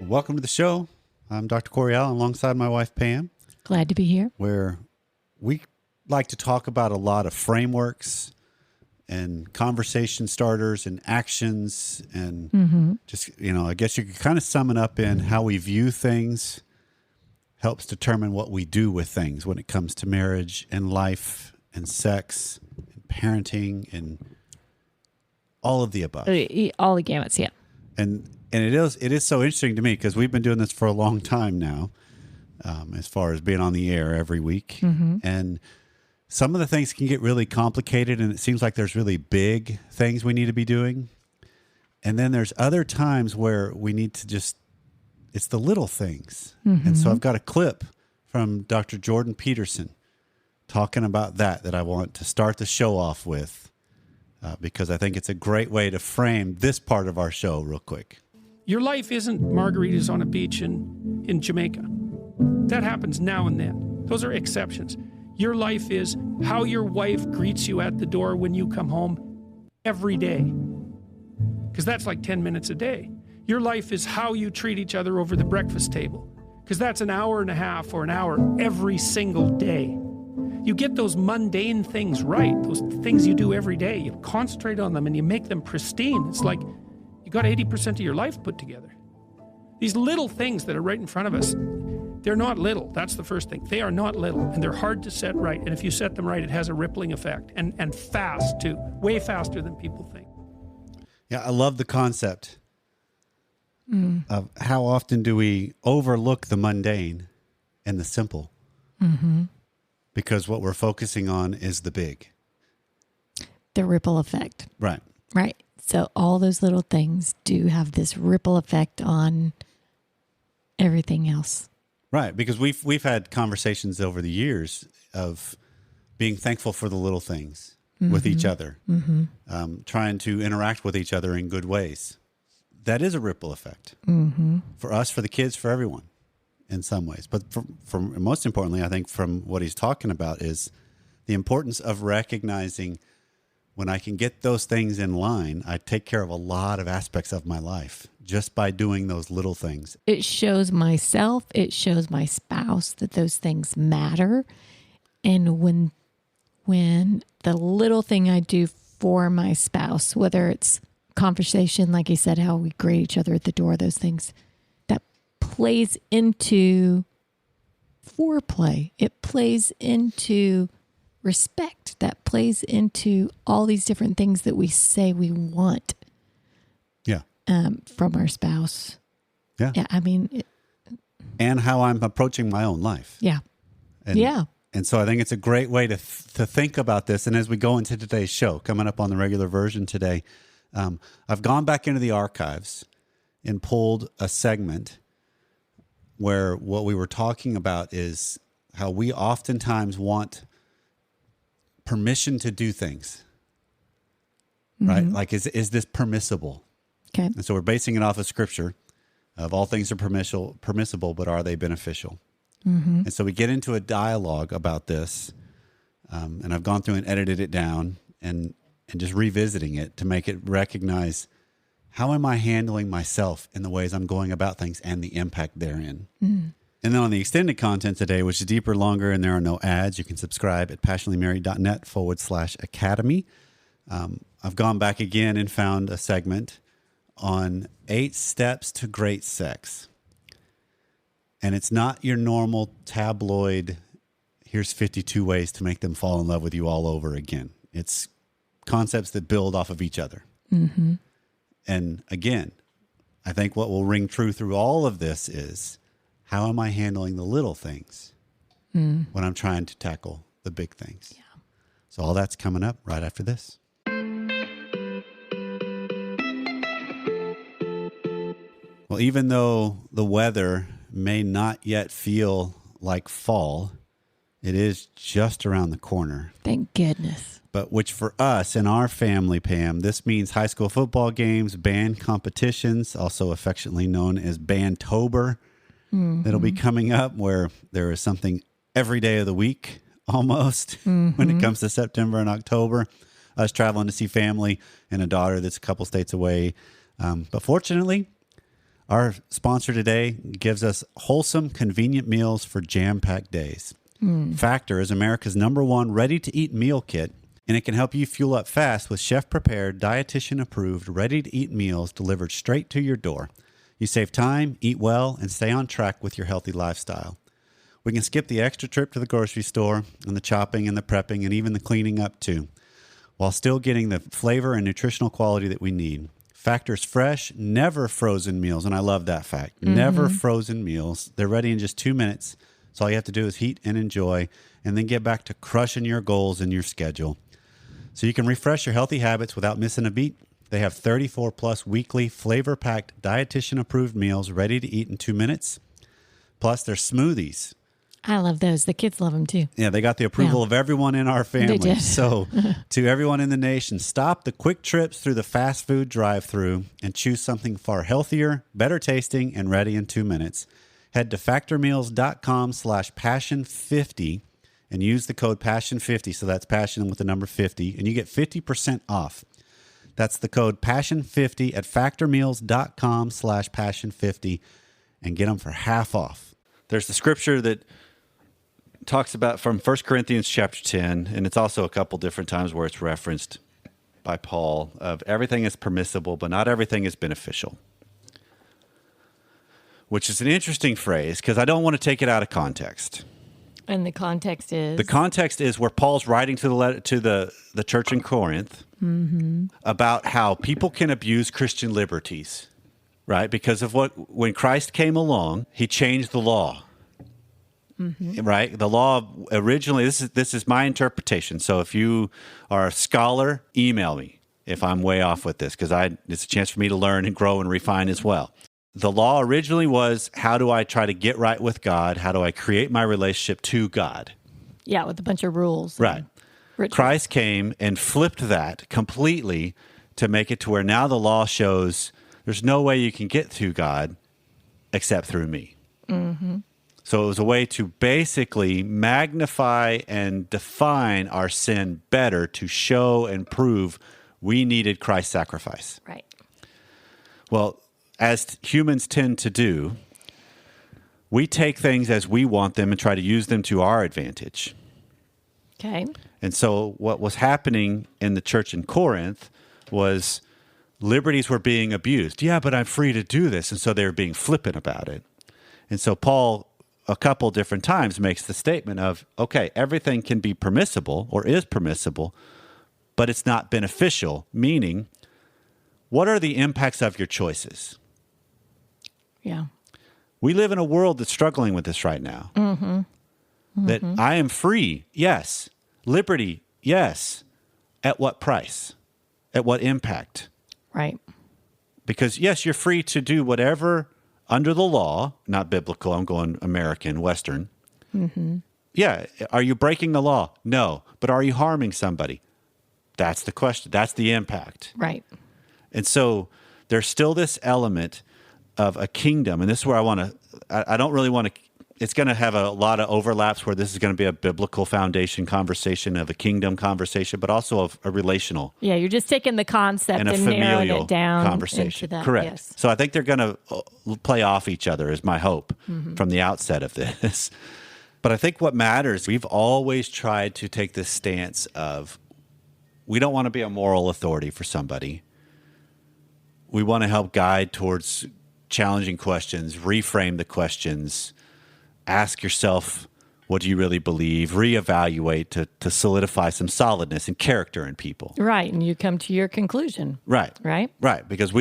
Welcome to the show. I'm Dr. Corey Allen alongside my wife, Pam, Glad to be here. where we like to talk about a lot of frameworks and conversation starters and actions and just, I guess you could kind of sum it up in how we view things helps determine what we do with things when it comes to marriage and life and sex and parenting and all of the above. All the gamuts, yeah. And it is so interesting to me because we've been doing this for a long time now, as far as being on the air every week. And some of the things can get really complicated, and it seems like there's really big things we need to be doing. And then there's other times where we need to it's the little things. And so I've got a clip from Dr. Jordan Peterson talking about that I want to start the show off with, because I think it's a great way to frame this part of our show real quick. Your life isn't margaritas on a beach in Jamaica. That happens now and then. Those are exceptions. Your life is how your wife greets you at the door when you come home every day. Because that's like 10 minutes a day. Your life is how you treat each other over the breakfast table. Because that's an hour and a half or an hour every single day. You get those mundane things right, those things you do every day. You concentrate on them and you make them pristine. It's like you got 80% of your life put together. These little things that are right in front of us, they're not little. That's the first thing. They are not little, and they're hard to set right. And if you set them right, it has a rippling effect, and fast too, way faster than people think. Yeah, I love the concept of how often do we overlook the mundane and the simple, because what we're focusing on is the big. The ripple effect. Right. Right. So all those little things do have this ripple effect on everything else. Right, because we've had conversations over the years of being thankful for the little things with each other, trying to interact with each other in good ways. That is a ripple effect for us, for the kids, for everyone in some ways. But from most importantly, I think from what he's talking about is the importance of recognizing when I can get those things in line, I take care of a lot of aspects of my life just by doing those little things. It shows myself, it shows my spouse that those things matter. And when the little thing I do for my spouse, whether it's conversation, like you said, how we greet each other at the door, those things, that plays into foreplay. It plays into respect, that plays into all these different things that we say we want from our spouse. Yeah. I mean, and how I'm approaching my own life. Yeah. And so I think it's a great way to think about this. And as we go into today's show, coming up on the regular version today, I've gone back into the archives and pulled a segment where what we were talking about is how we oftentimes want permission to do things, right? Like, is this permissible? Okay. And so we're basing it off of scripture of all things are permissible, but are they beneficial? And so we get into a dialogue about this, and I've gone through and edited it down and just revisiting it to make it recognize how am I handling myself in the ways I'm going about things and the impact therein. And then on the extended content today, which is deeper, longer, and there are no ads, you can subscribe at passionatelymarried.net/academy. I've gone back again and found a segment on 8 steps to great sex. And it's not your normal tabloid, here's 52 ways to make them fall in love with you all over again. It's concepts that build off of each other. And again, I think what will ring true through all of this is, how am I handling the little things when I'm trying to tackle the big things? Yeah. So all that's coming up right after this. Well, even though the weather may not yet feel like fall, it is just around the corner. Thank goodness. But which for us in our family, Pam, this means high school football games, band competitions, also affectionately known as Bandtober, that'll be coming up, where there is something every day of the week almost when it comes to September and October. Us traveling to see family and a daughter that's a couple states away. But fortunately, Our sponsor today gives us wholesome, convenient meals for jam-packed days. Factor is America's #1 ready-to-eat meal kit, and it can help you fuel up fast with chef-prepared, dietitian-approved, ready-to-eat meals delivered straight to your door. You save time, eat well, and stay on track with your healthy lifestyle. We can skip the extra trip to the grocery store and the chopping and the prepping and even the cleaning up too, while still getting the flavor and nutritional quality that we need. Factor's fresh, never frozen meals, and I love that fact. Never frozen meals. They're ready in just 2 minutes. So all you have to do is heat and enjoy, and then get back to crushing your goals and your schedule. So you can refresh your healthy habits without missing a beat. They have 34 plus weekly flavor-packed, dietitian-approved meals ready to eat in 2 minutes. Plus, their smoothies. I love those. The kids love them too. Yeah, they got the approval of everyone in our family. They did. So, to everyone in the nation, stop the quick trips through the fast food drive-thru and choose something far healthier, better tasting, and ready in 2 minutes. Head to factormeals.com/passion50 and use the code PASSION50. So that's passion with the number 50, and you get 50% off. That's the code PASSION50 at factormeals.com/passion50 and get them for half off. There's the scripture that talks about from 1 Corinthians chapter 10, and it's also a couple different times where it's referenced by Paul of everything is permissible, but not everything is beneficial, which is an interesting phrase because I don't want to take it out of context. And the context is? The context is where Paul's writing to the letter to the church in Corinth about how people can abuse Christian liberties, right? Because of when Christ came along, he changed the law. Right? The law originally, this is my interpretation. So if you are a scholar, email me if I'm way off with this, because it's a chance for me to learn and grow and refine as well. The law originally was, how do I try to get right with God? How do I create my relationship to God? Yeah, with a bunch of rules. Right. Christ came and flipped that completely to make it to where now the law shows there's no way you can get to God except through me. So it was a way to basically magnify and define our sin better to show and prove we needed Christ's sacrifice. Right. Well, as humans tend to do, we take things as we want them and try to use them to our advantage. Okay. And so what was happening in the church in Corinth was liberties were being abused. Yeah, but I'm free to do this. And so they were being flippant about it. And so Paul, a couple different times, makes the statement of, okay, everything can be permissible or is permissible, but it's not beneficial, meaning what are the impacts of your choices? Yeah. We live in a world that's struggling with this right now. That I am free, yes. Liberty, yes. At what price? At what impact? Right. Because, yes, you're free to do whatever under the law, not biblical, I'm going American, Western. Yeah, are you breaking the law? No. But are you harming somebody? That's the question. That's the impact. Right. And so there's still this element of a kingdom, and this is where I don't really want to, it's going to have a lot of overlaps where this is going to be a biblical foundation conversation of a kingdom conversation, but also of a relational. Yeah, you're just taking the concept and and, a narrowing familial it down conversation. into that. Correct. Yes. So I think they're going to play off each other is my hope from the outset of this. But I think what matters, we've always tried to take this stance of we don't want to be a moral authority for somebody. We want to help guide towards challenging questions, reframe the questions, ask yourself, what do you really believe? Reevaluate to solidify some solidness and character in people. Right. And you come to your conclusion. Right. Right. Right. Because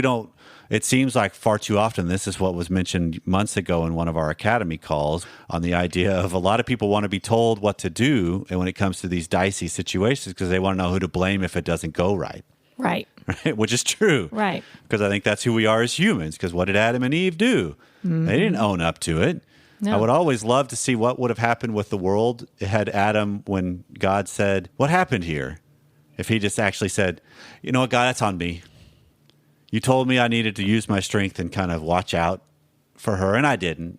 it seems like far too often, this is what was mentioned months ago in one of our academy calls on the idea of a lot of people want to be told what to do. And when it comes to these dicey situations, because they want to know who to blame if it doesn't go right. Right. Right, which is true. Right. Because I think that's who we are as humans. Because what did Adam and Eve do? They didn't own up to it. No. I would always love to see what would have happened with the world had Adam, when God said, what happened here? If he just actually said, you know what, God, that's on me. You told me I needed to use my strength and kind of watch out for her, and I didn't.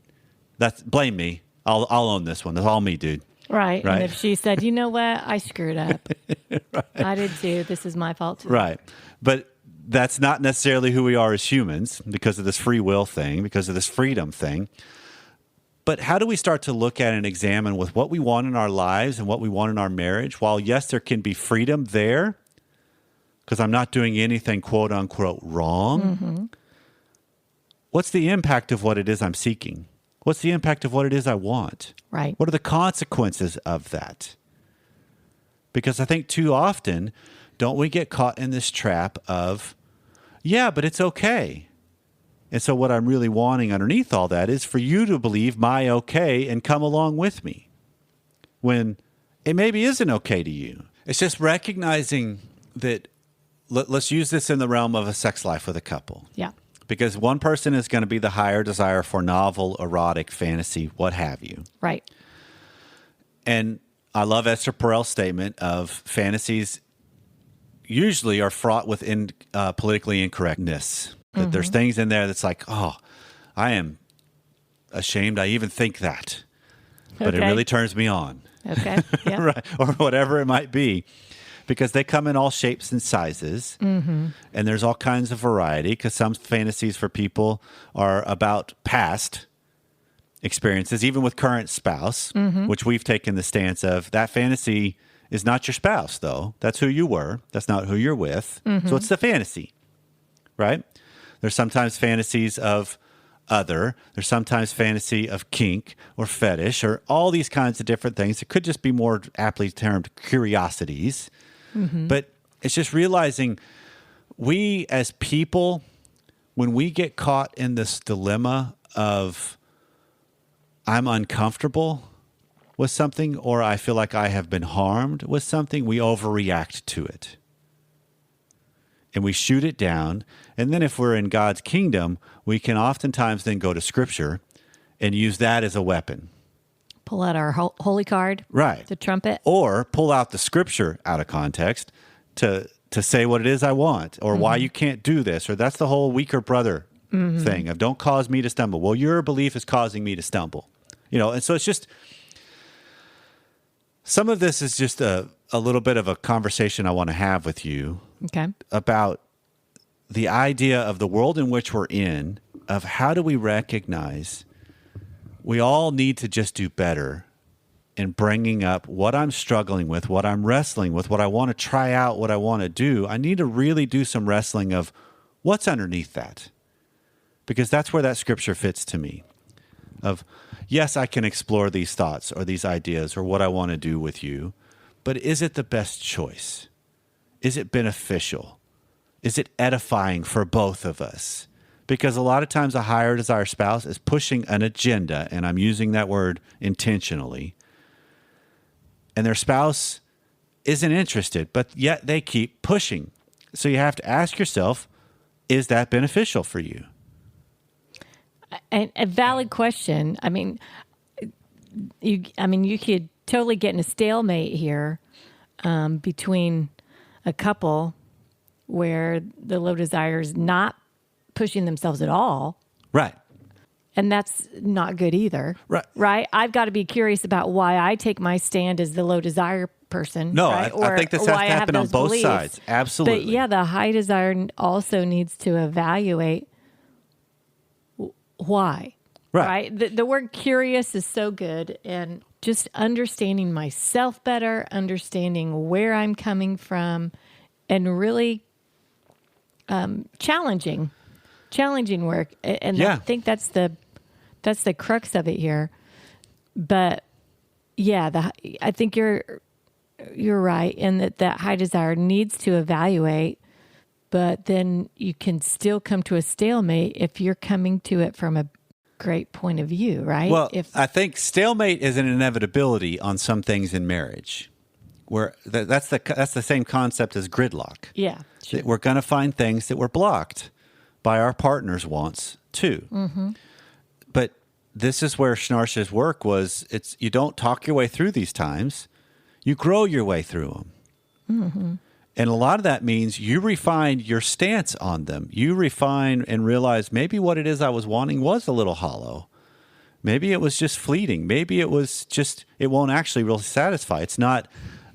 Blame me. I'll own this one. That's all me, dude. Right. Right. And if she said, you know what, I screwed up. Right. I did too. This is my fault too. Right. But that's not necessarily who we are as humans because of this free will thing, because of this freedom thing. But how do we start to look at and examine with what we want in our lives and what we want in our marriage? While, yes, there can be freedom there because I'm not doing anything quote unquote wrong. What's the impact of what it is I'm seeking? What's the impact of what it is I want? Right. What are the consequences of that? Because I think too often, don't we get caught in this trap of, yeah, but it's okay. And so what I'm really wanting underneath all that is for you to believe my okay and come along with me when it maybe isn't okay to you. It's just recognizing that let's use this in the realm of a sex life with a couple. Yeah. Because one person is going to be the higher desire for novel, erotic, fantasy, what have you. Right. And I love Esther Perel's statement of fantasies usually are fraught with politically incorrectness. That there's things in there that's like, oh, I am ashamed I even think that. But it Okay. really turns me on. Okay. Yeah. Right. Or whatever it might be. Because they come in all shapes and sizes. And there's all kinds of variety because some fantasies for people are about past experiences, even with current spouse, which we've taken the stance of that fantasy is not your spouse, though. That's who you were. That's not who you're with. So it's the fantasy, right? There's sometimes fantasies of other. There's sometimes fantasy of kink or fetish or all these kinds of different things. It could just be more aptly termed curiosities. But it's just realizing we as people, when we get caught in this dilemma of I'm uncomfortable with something or I feel like I have been harmed with something, we overreact to it. And we shoot it down. And then if we're in God's kingdom, we can oftentimes then go to Scripture and use that as a weapon. Pull out our holy card. Right. The trumpet. Or pull out the Scripture out of context to say what it is I want or why you can't do this. Or that's the whole weaker brother thing of don't cause me to stumble. Well, your belief is causing me to stumble. You know, and so it's just some of this is just a little bit of a conversation I want to have with you Okay. about the idea of the world in which we're in, of how do we recognize we all need to just do better in bringing up what I'm struggling with, what I'm wrestling with, what I want to try out, what I want to do. I need to really do some wrestling of what's underneath that, because that's where that scripture fits to me of, yes, I can explore these thoughts or these ideas or what I want to do with you, but is it the best choice? Is it beneficial? Is it edifying for both of us? Because a lot of times a higher desire spouse is pushing an agenda, and I'm using that word intentionally, and their spouse isn't interested, but yet they keep pushing. So you have to ask yourself, is that beneficial for you? And a valid question. I mean, you could totally get in a stalemate here between a couple where the low desire is not pushing themselves at all. Right. And that's not good either. Right. Right? I've got to be curious about why I take my stand as the low desire person. No, right? I think this has why to I have happen on those both beliefs. sides. Absolutely. But yeah, the high desire also needs to evaluate why. Right. The word curious is so good, and just understanding myself better, understanding where I'm coming from, and really challenging work. And Yeah. I think that's the crux of it here. But yeah, I think you're right in that high desire needs to evaluate, but then you can still come to a stalemate if you're coming to it from a great point of view, right? Well, I think stalemate is an inevitability on some things in marriage, where that's the same concept as gridlock. yeah, sure. That we're going to find things that were blocked by our partner's wants too. But this is where Schnarch's work was. It's you don't talk your way through these times, you grow your way through them. And a lot of that means you refine your stance on them. You refine and realize maybe what it is I was wanting was a little hollow. Maybe it was just fleeting. Maybe it was just, it won't actually really satisfy. It's not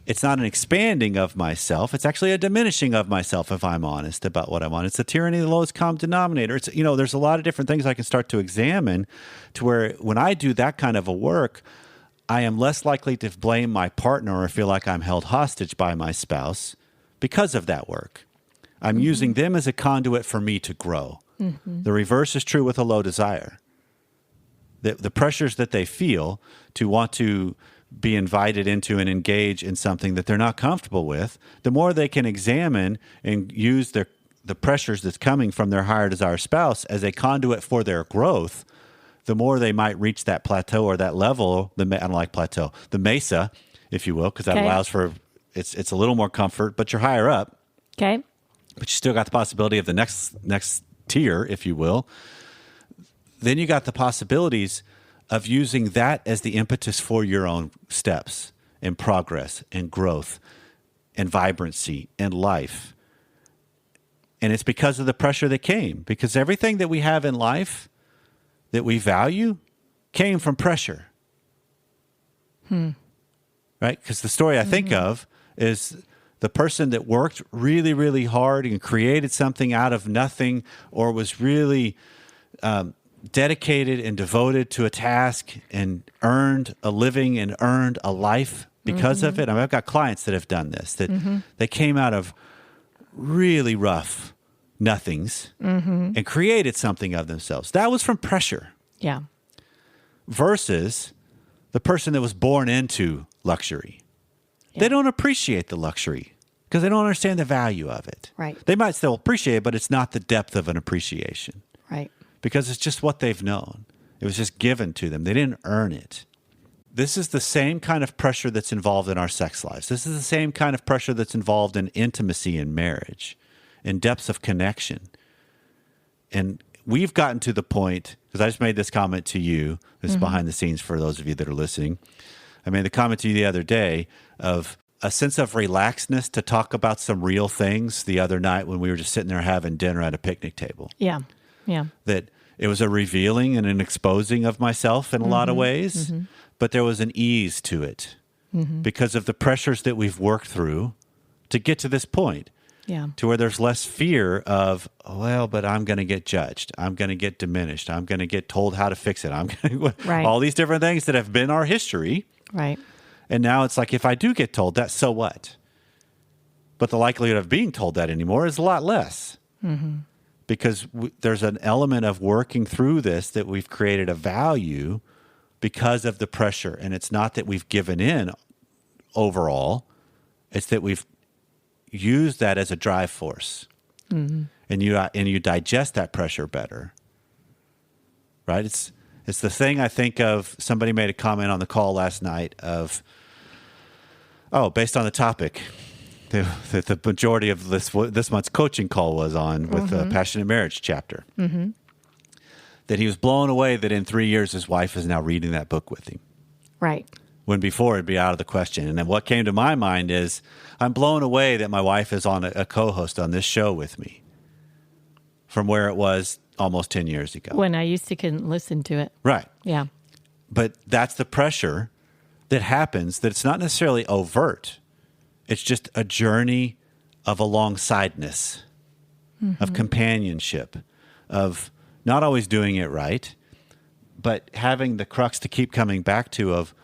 It's not an expanding of myself. It's actually a diminishing of myself if I'm honest about what I want. It's the tyranny of the lowest common denominator. It's, there's a lot of different things I can start to examine to where when I do that kind of a work, I am less likely to blame my partner or feel like I'm held hostage by my spouse because of that work. I'm using them as a conduit for me to grow. The reverse is true with a low desire. The pressures that they feel to want to be invited into and engage in something that they're not comfortable with, the more they can examine and use the pressures that's coming from their higher desire spouse as a conduit for their growth, the more they might reach that plateau or that level, I don't like plateau, the mesa, if you will, because that allows for, it's a little more comfort, but you're higher up. Okay. But you still got the possibility of the next tier, if you will. Then you got the possibilities of using that as the impetus for your own steps and progress and growth and vibrancy and life. And it's because of the pressure that came, because everything that we have in life that we value came from pressure. Right? Because the story I think of is the person that worked really, really hard and created something out of nothing, or was really dedicated and devoted to a task and earned a living and earned a life because of it. I mean, I've got clients that have done this, that they came out of really rough nothings and created something of themselves. That was from pressure. Yeah. Versus the person that was born into luxury. Yeah. They don't appreciate the luxury because they don't understand the value of it. Right. They might still appreciate it, but it's not the depth of an appreciation. Right. Because it's just what they've known. It was just given to them. They didn't earn it. This is the same kind of pressure that's involved in our sex lives. This is the same kind of pressure that's involved in intimacy in marriage, in depths of connection. And we've gotten to the point, because I just made this comment to you, this is behind the scenes for those of you that are listening. I made the comment to you the other day of a sense of relaxedness to talk about some real things the other night when we were just sitting there having dinner at a picnic table. Yeah. Yeah. That it was a revealing and an exposing of myself in a lot of ways, but there was an ease to it because of the pressures that we've worked through to get to this point. Yeah. To where there's less fear of, but I'm going to get judged. I'm going to get diminished. I'm going to get told how to fix it. I'm going to, all these different things that have been our history. Right. And now it's like, if I do get told that, so what? But the likelihood of being told that anymore is a lot less. Because there's an element of working through this that we've created a value because of the pressure. And it's not that we've given in overall. It's that we've used that as a drive force. And you digest that pressure better. Right? It's the thing I think of. Somebody made a comment on the call last night of, based on the topic that the majority of this month's coaching call was on with the Passionate Marriage chapter. That he was blown away that in 3 years his wife is now reading that book with him. Right. When before it'd be out of the question. And then what came to my mind is, I'm blown away that my wife is on a co-host on this show with me from where it was almost 10 years ago. When I used to couldn't listen to it. Right. Yeah. But that's the pressure that happens, that it's not necessarily overt. It's just a journey of alongsideness, of companionship, of not always doing it right, but having the crux to keep coming back to of,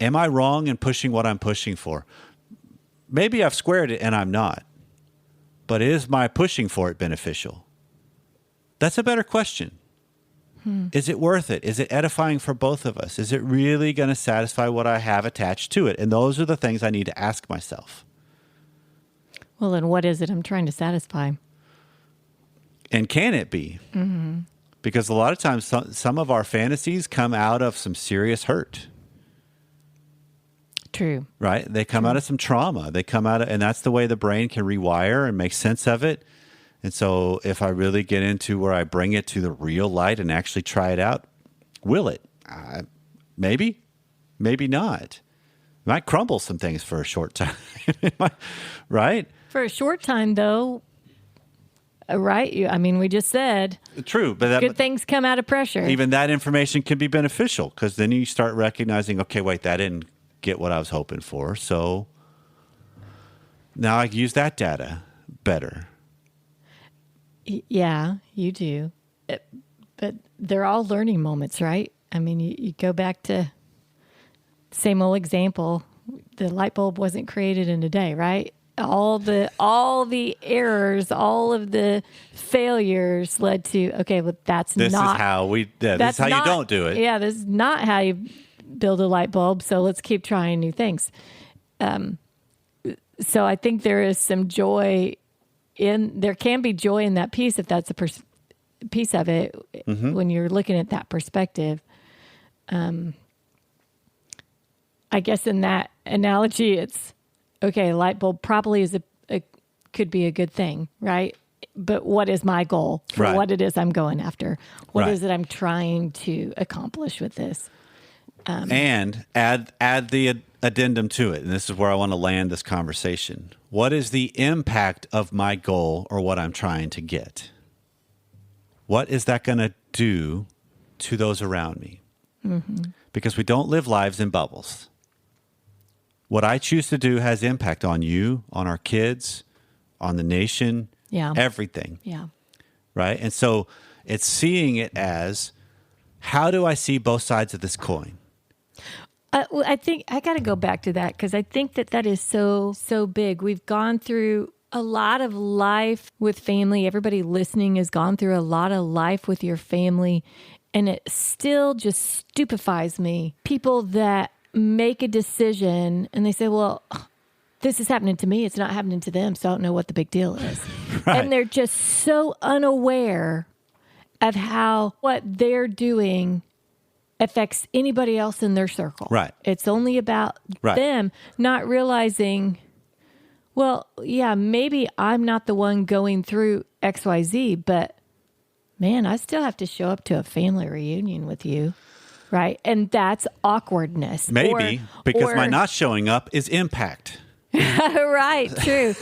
am I wrong in pushing what I'm pushing for? Maybe I've squared it and I'm not, but is my pushing for it beneficial? That's a better question. Is it worth it? Is it edifying for both of us? Is it really going to satisfy what I have attached to it? And those are the things I need to ask myself. Well, then what is it I'm trying to satisfy? And can it be? Because a lot of times some of our fantasies come out of some serious hurt. True. Right? They come out of some trauma. They come out of, and that's the way the brain can rewire and make sense of it. And so if I really get into where I bring it to the real light and actually try it out, will it? Maybe, maybe not. It might crumble some things for a short time. Right? For a short time, though, right? We just said true, but good things come out of pressure. Even that information can be beneficial because then you start recognizing, okay, wait, that didn't get what I was hoping for. So Now I use that data better. Yeah, you do. But they're all learning moments, right? I mean, you go back to same old example. The light bulb wasn't created in a day, right? All the errors, all of the failures led to, okay, but This is how you don't do it. Yeah, this is not how you build a light bulb. So let's keep trying new things. So I think there is some joy there can be joy in that piece if that's a piece of it when you're looking at that perspective. I guess in that analogy, it's okay. Light bulb probably could be a good thing, right? But what is my goal for Right. what it is I'm going after? What Right. is it I'm trying to accomplish with this? And add the addendum to it. And this is where I want to land this conversation. What is the impact of my goal or what I'm trying to get? What is that going to do to those around me? Because we don't live lives in bubbles. What I choose to do has impact on you, on our kids, on the nation, Yeah. everything, Yeah. right? And so it's seeing it as, how do I see both sides of this coin? Well, I think I got to go back to that because I think that is so big. We've gone through a lot of life with family. Everybody listening has gone through a lot of life with your family, and it still just stupefies me. People that make a decision and they say, well, this is happening to me. It's not happening to them, so I don't know what the big deal is. Right. And they're just so unaware of how what they're doing affects anybody else in their circle. Right. It's only about Right. them, not realizing, well, yeah, maybe I'm not the one going through XYZ, but man, I still have to show up to a family reunion with you. Right. And that's awkwardness. Maybe because or- my not showing up is impact. Right, true.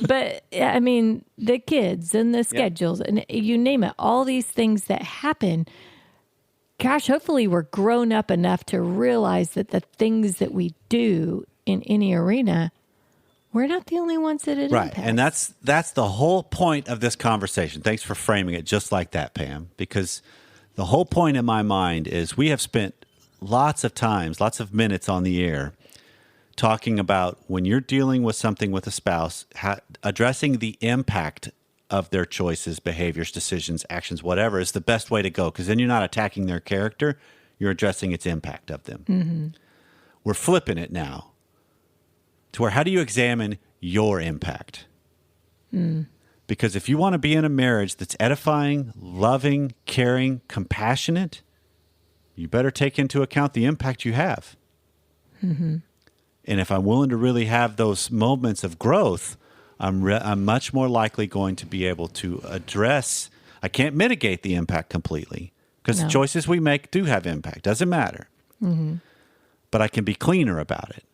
But I mean, the kids and the schedules and you name it, all these things that happen. Gosh, hopefully we're grown up enough to realize that the things that we do in any arena, we're not the only ones that it Right. impacts. And that's the whole point of this conversation. Thanks for framing it just like that, Pam, because the whole point in my mind is we have spent lots of minutes on the air talking about when you're dealing with something with a spouse, addressing the impact of their choices, behaviors, decisions, actions, whatever is the best way to go. Because then you're not attacking their character, you're addressing its impact of them. Mm-hmm. We're flipping it now to where how do you examine your impact? Because if you want to be in a marriage that's edifying, loving, caring, compassionate, you better take into account the impact you have. Mm-hmm. And if I'm willing to really have those moments of growth, I'm much more likely going to be able to address. I can't mitigate the impact completely because the choices we make do have impact. Doesn't matter. Mm-hmm. But I can be cleaner about it.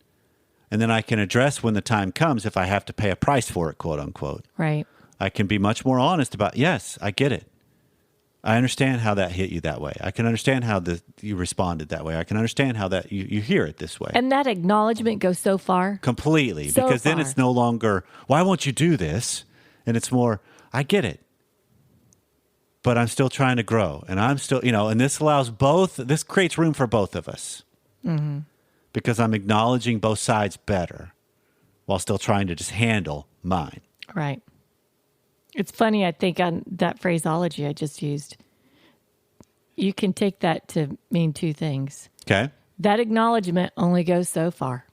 And then I can address when the time comes if I have to pay a price for it, quote unquote. Right. I can be much more honest about, yes, I get it. I understand how that hit you that way. I can understand how you responded that way. I can understand how that you hear it this way. And that acknowledgement goes so far. Completely. So because then far. it's no longer, why won't you do this? And it's more, I get it. But I'm still trying to grow. And I'm still, and this creates room for both of us. Mm-hmm. Because I'm acknowledging both sides better while still trying to just handle mine. Right. It's funny, I think, on that phraseology I just used, you can take that to mean two things. Okay. That acknowledgement only goes so far.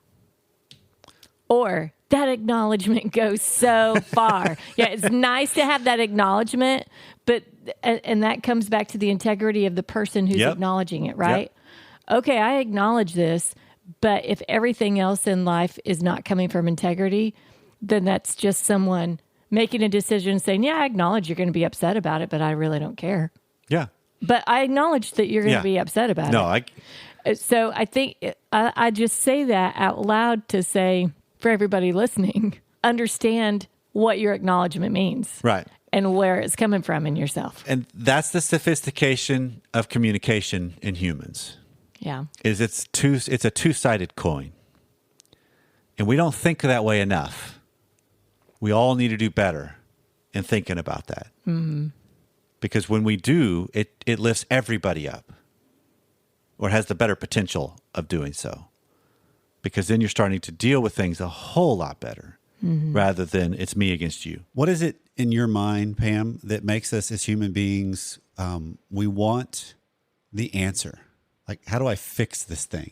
Or that acknowledgement goes so far. Yeah, it's nice to have that acknowledgement, but and that comes back to the integrity of the person who's acknowledging it, right? Yep. Okay, I acknowledge this, but if everything else in life is not coming from integrity, then that's just someone making a decision saying, yeah, I acknowledge you're going to be upset about it, but I really don't care. Yeah. But I acknowledge that you're going to be upset about it. So I think I just say that out loud to say, for everybody listening, understand what your acknowledgement means. Right. And where it's coming from in yourself. And that's the sophistication of communication in humans. Yeah. It's a two-sided coin. And we don't think that way enough. we all need to do better in thinking about that. Mm-hmm. Because when we do, it lifts everybody up, or has the better potential of doing so. Because then you're starting to deal with things a whole lot better, rather than it's me against you. What is it in your mind, Pam, that makes us as human beings, we want the answer? Like, how do I fix this thing?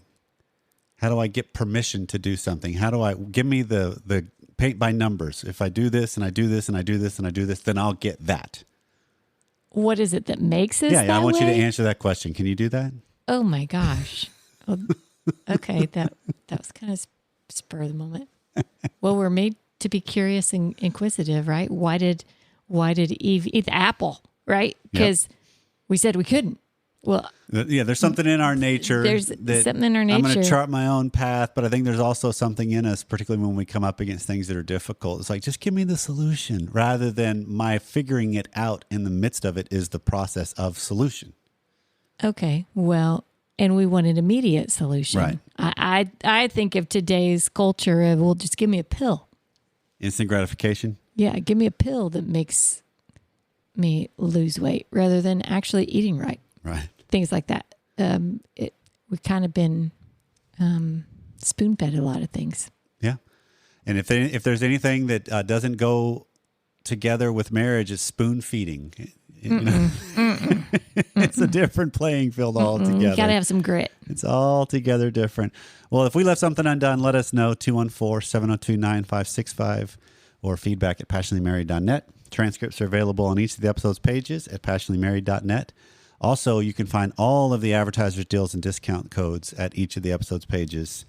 How do I get permission to do something? How do I give me the paint by numbers? If I do this and I do this and I do this and I do this, then I'll get that. What is it that makes us Yeah, that I want you to way? answer that question. Can you do that? Oh my gosh. Well, okay, that was kind of spur of the moment. Well, we're made to be curious and inquisitive, right? Why did Eve eat the apple, right? Because we said we couldn't. Well, Yeah, there's something in our nature. There's something in our I'm going nature. to chart my own path, but I think there's also something in us, particularly when we come up against things that are difficult. It's like, just give me the solution, rather than my figuring it out in the midst of it is the process of solution. okay, well, and we want an immediate solution. Right. I think of today's culture of, well, just give me a pill. Instant gratification. Yeah, give me a pill that makes me lose weight rather than actually eating right. Right. Things like that. We've kind of been spoon-fed a lot of things. Yeah. And if there's anything that doesn't go together with marriage, it's spoon feeding. You know? It's a different playing field altogether. You got to have some grit. It's altogether different. Well, if we left something undone, let us know. 214-702-9565 or feedback at passionatelymarried.net. Transcripts are available on each of the episode's pages at passionatelymarried.net. Also, you can find all of the advertisers' deals and discount codes at each of the episode's pages.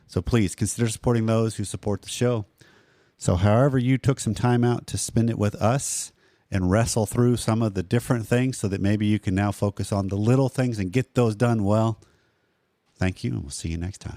So please consider supporting those who support the show. So however you took some time out to spend it with us and wrestle through some of the different things so that maybe you can now focus on the little things and get those done well, thank you, and we'll see you next time.